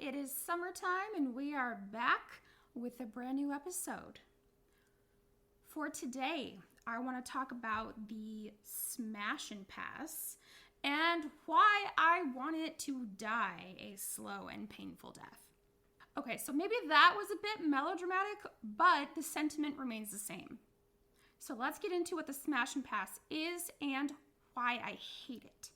it is summertime and we are back with a brand new episode. For today, I want to talk about the smash and pass and why I want it to die a slow and painful death. Okay, so maybe that was a bit melodramatic, but the sentiment remains the same. So let's get into what the smash and pass is and why I hate it.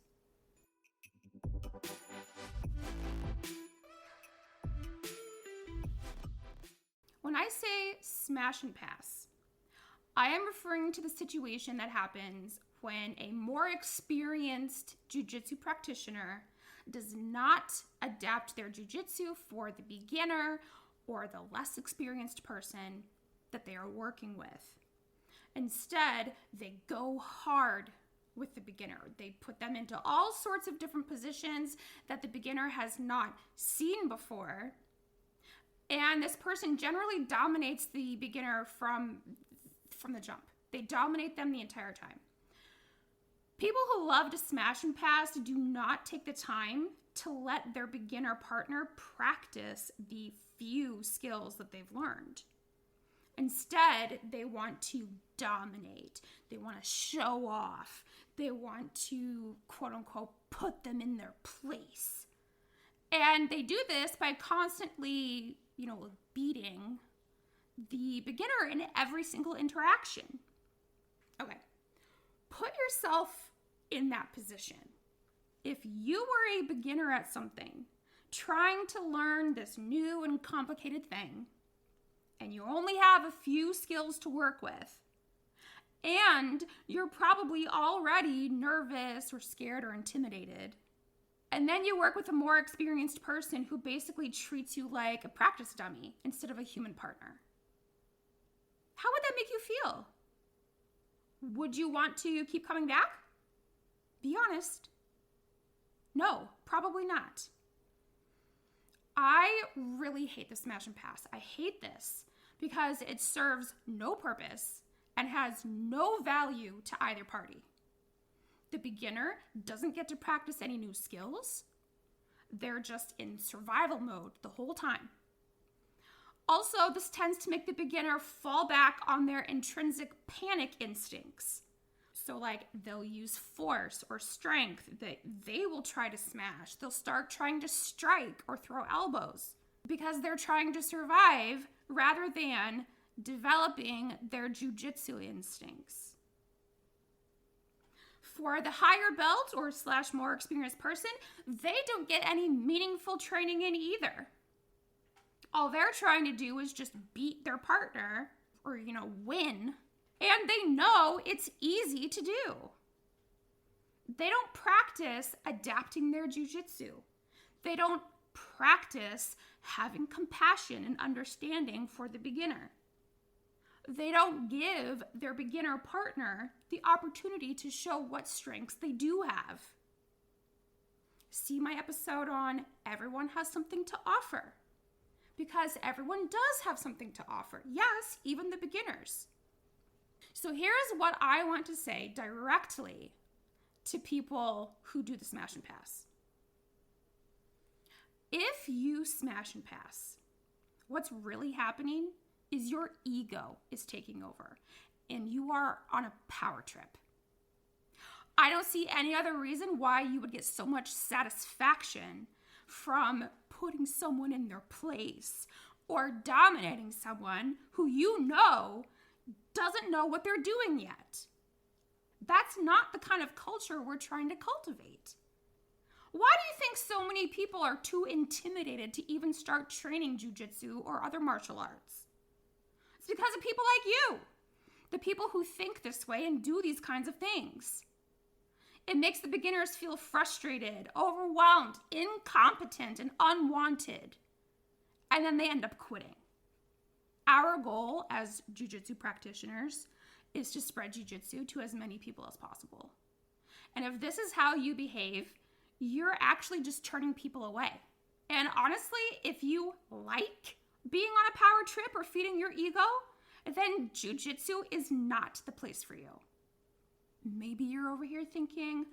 When I say smash and pass, I am referring to the situation that happens when a more experienced jiu-jitsu practitioner does not adapt their jiu-jitsu for the beginner or the less experienced person that they are working with. Instead, they go hard with the beginner. They put them into all sorts of different positions that the beginner has not seen before. And this person generally dominates the beginner from the jump. They dominate them the entire time. People who love to smash and pass do not take the time to let their beginner partner practice the few skills that they've learned. Instead, they want to dominate. They want to show off. They want to, quote unquote, put them in their place. And they do this by constantly, beating the beginner in every single interaction. Okay, put yourself in that position. If you were a beginner at something, trying to learn this new and complicated thing, and you only have a few skills to work with, and you're probably already nervous or scared or intimidated, and then you work with a more experienced person who basically treats you like a practice dummy instead of a human partner. How would that make you feel? Would you want to keep coming back? Be honest. No, probably not. I really hate the smash and pass. I hate this because it serves no purpose and has no value to either party. The beginner doesn't get to practice any new skills. They're just in survival mode the whole time. Also, this tends to make the beginner fall back on their intrinsic panic instincts. So they'll use force or strength that they will try to smash. They'll start trying to strike or throw elbows because they're trying to survive rather than developing their jiu-jitsu instincts. For the higher belt or / more experienced person, they don't get any meaningful training in either. All they're trying to do is just beat their partner or, win. And they know it's easy to do. They don't practice adapting their jiu-jitsu. They don't practice having compassion and understanding for the beginner. They don't give their beginner partner the opportunity to show what strengths they do have. See my episode on Everyone Has Something to Offer. Because everyone does have something to offer. Yes, even the beginners. So here's what I want to say directly to people who do the smash and pass. If you smash and pass, what's really happening is your ego is taking over and you are on a power trip. I don't see any other reason why you would get so much satisfaction from putting someone in their place or dominating someone who doesn't know what they're doing yet. That's not the kind of culture we're trying to cultivate. Why do you think so many people are too intimidated to even start training jiu-jitsu or other martial arts? It's because of people like you, the people who think this way and do these kinds of things. It makes the beginners feel frustrated, overwhelmed, incompetent, and unwanted. And then they end up quitting. Our goal as jiu-jitsu practitioners is to spread jiu-jitsu to as many people as possible. And if this is how you behave, you're actually just turning people away. And honestly, if you like being on a power trip or feeding your ego, then jiu-jitsu is not the place for you. Maybe you're over here thinking,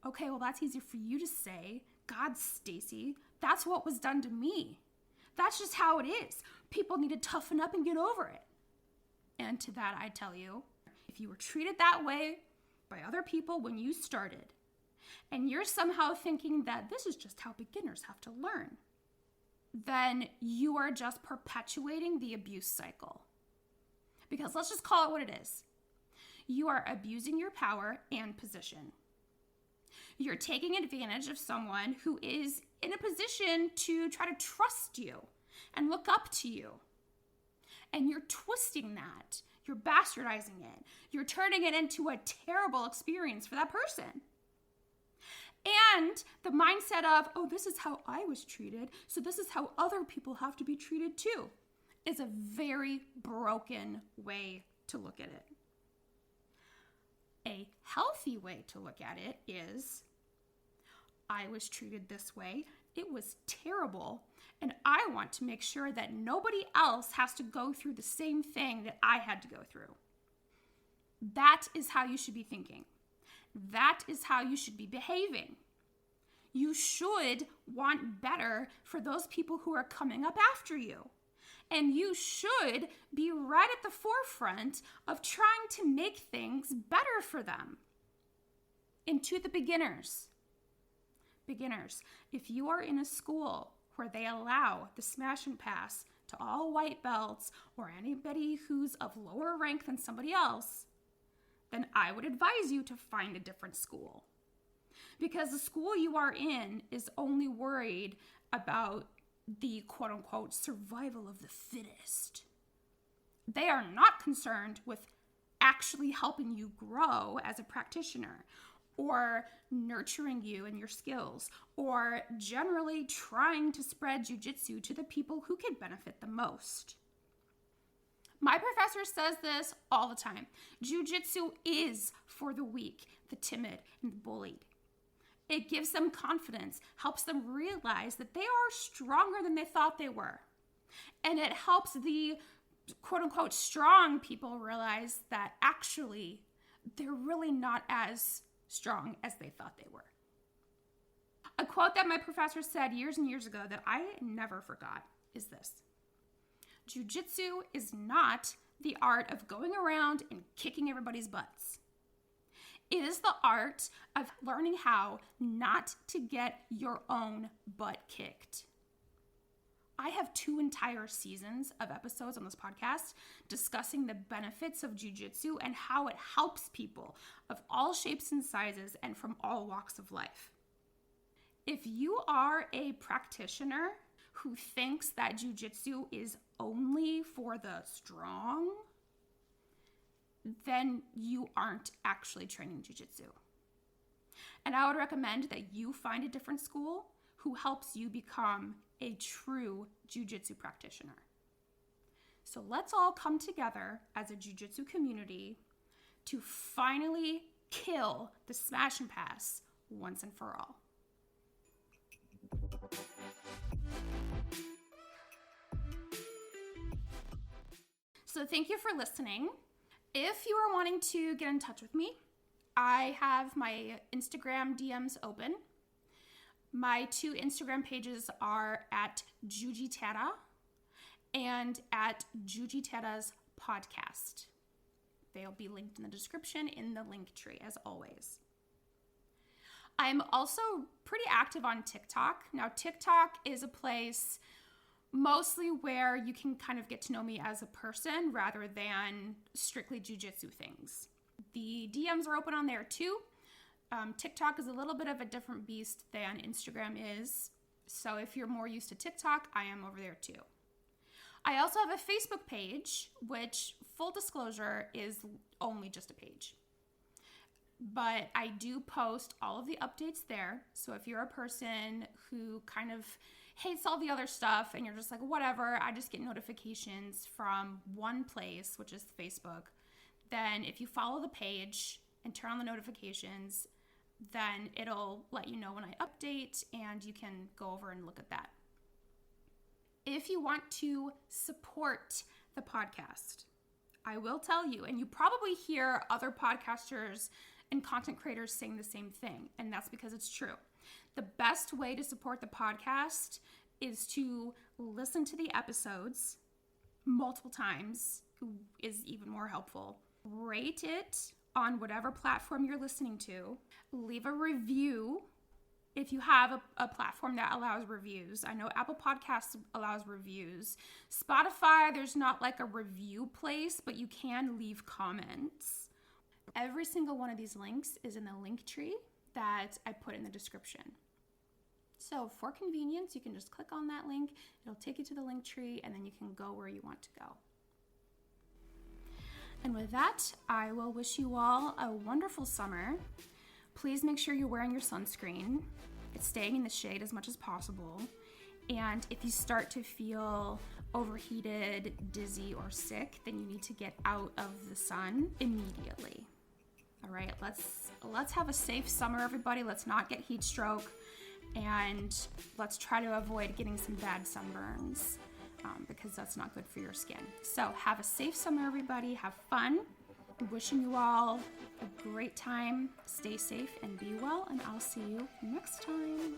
okay, well, that's easier for you to say God, Stacy, that's what was done to me. That's just how it is. People need to toughen up and get over it. And to that, I tell you, if you were treated that way by other people when you started, and you're somehow thinking that this is just how beginners have to learn, then you are just perpetuating the abuse cycle. Because let's just call it what it is. You are abusing your power and position. You're taking advantage of someone who is in a position to try to trust you and look up to you. And you're twisting that. You're bastardizing it. You're turning it into a terrible experience for that person. And the mindset of, oh, this is how I was treated, so this is how other people have to be treated too, is a very broken way to look at it. A healthy way to look at it is, I was treated this way, it was terrible, and I want to make sure that nobody else has to go through the same thing that I had to go through. That is how you should be thinking. That is how you should be behaving. You should want better for those people who are coming up after you. And you should be right at the forefront of trying to make things better for them. And to the beginners, if you are in a school where they allow the smash and pass to all white belts or anybody who's of lower rank than somebody else, then I would advise you to find a different school. Because the school you are in is only worried about the quote-unquote survival of the fittest. They are not concerned with actually helping you grow as a practitioner, or nurturing you and your skills, or generally trying to spread jujitsu to the people who could benefit the most. My professor says this all the time. Jujitsu is for the weak, the timid, and the bullied. It gives them confidence, helps them realize that they are stronger than they thought they were. And it helps the quote-unquote strong people realize that actually they're really not as strong as they thought they were. A quote that my professor said years and years ago that I never forgot is this: Jiu-jitsu is not the art of going around and kicking everybody's butts. It is the art of learning how not to get your own butt kicked. I have 2 entire seasons of episodes on this podcast discussing the benefits of jiu-jitsu and how it helps people of all shapes and sizes and from all walks of life. If you are a practitioner who thinks that jiu-jitsu is only for the strong, then you aren't actually training jiu-jitsu. And I would recommend that you find a different school who helps you become a true jiu-jitsu practitioner. So let's all come together as a jiu-jitsu community to finally kill the smash and pass once and for all. So thank you for listening. If you are wanting to get in touch with me, I have my Instagram DMs open. My 2 Instagram pages are at Jujitera and at Jujitera's podcast. They'll be linked in the description in the link tree, as always. I'm also pretty active on TikTok. Now, TikTok is a place mostly where you can kind of get to know me as a person rather than strictly jiu-jitsu things. The DMs are open on there too. TikTok is a little bit of a different beast than Instagram is. So if you're more used to TikTok, I am over there too. I also have a Facebook page, which, full disclosure, is only just a page. But I do post all of the updates there. So if you're a person who kind of hates all the other stuff and you're just like, whatever, I just get notifications from one place, which is Facebook, then if you follow the page and turn on the notifications, then it'll let you know when I update and you can go over and look at that. If you want to support the podcast, I will tell you, and you probably hear other podcasters and content creators saying the same thing, and that's because it's true. The best way to support the podcast is to listen to the episodes multiple times, is even more helpful. Rate it on whatever platform you're listening to. Leave a review if you have a platform that allows reviews. I know Apple Podcasts allows reviews. Spotify, there's not like a review place, but you can leave comments. Every single one of these links is in the link tree that I put in the description. So for convenience, you can just click on that link. It'll take you to the link tree, and then you can go where you want to go. And with that, I will wish you all a wonderful summer. Please make sure you're wearing your sunscreen. It's staying in the shade as much as possible. And if you start to feel overheated, dizzy, or sick, then you need to get out of the sun immediately. All right, let's have a safe summer, everybody. Let's not get heat stroke, and let's try to avoid getting some bad sunburns because that's not good for your skin. So have a safe summer, everybody. Have fun. I'm wishing you all a great time. Stay safe and be well, and I'll see you next time.